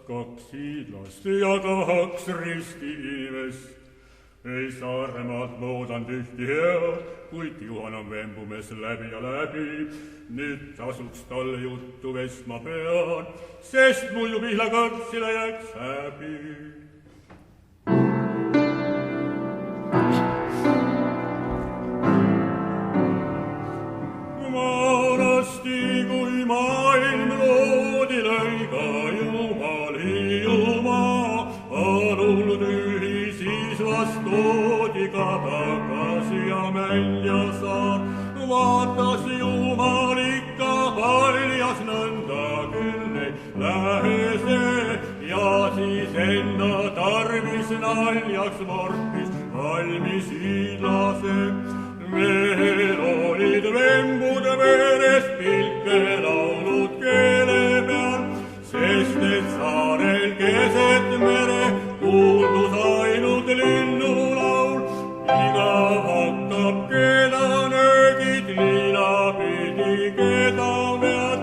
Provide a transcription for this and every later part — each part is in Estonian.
Kaks hiidlast ja kaks risti inimest. Ei Saaremaalt loodan tihti head, kuid Juhan on vembumees läbi ja läbi. Nüüd tasuks talle juttu vestma pean, sest muidu Pihla kõrtsile jääks häbi. Vanasti, kui maailm loodi, lõi ka Jumal Hiiumaa. Alul tühi, siis vast toodi ka tagasi ja Mändja saar. Vaatas Jumal ikka paljas, nõnda küll ei lähe see. Ja siis enda tarvis naljaks vorpis valmis hiidlase. Mehel olid vembud veres, pilke laulud keele peal, sest et saarel keset mere kuuldus ainult linnulaul. Igav hakkab, keda nöögid, liina pidi, keda vead,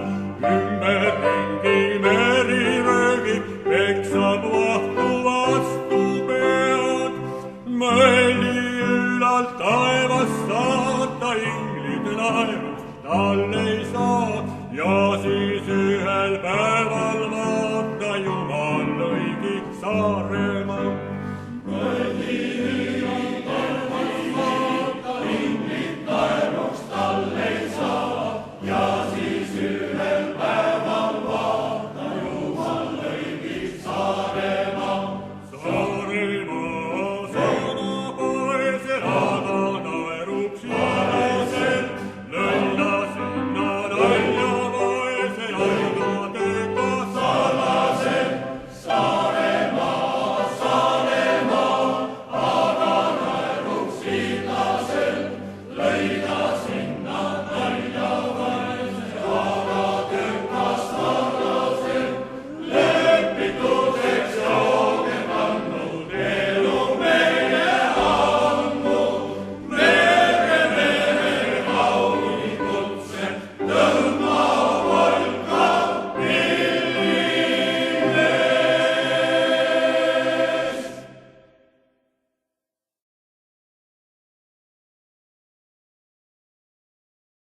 ümberringi meri röögib, peksab vahtu vastu pead. Mõeldi üllalt taevast saata, inglid naerus tal ei saa. Ja siis ühel päeval vaata, Jumal lõigi saare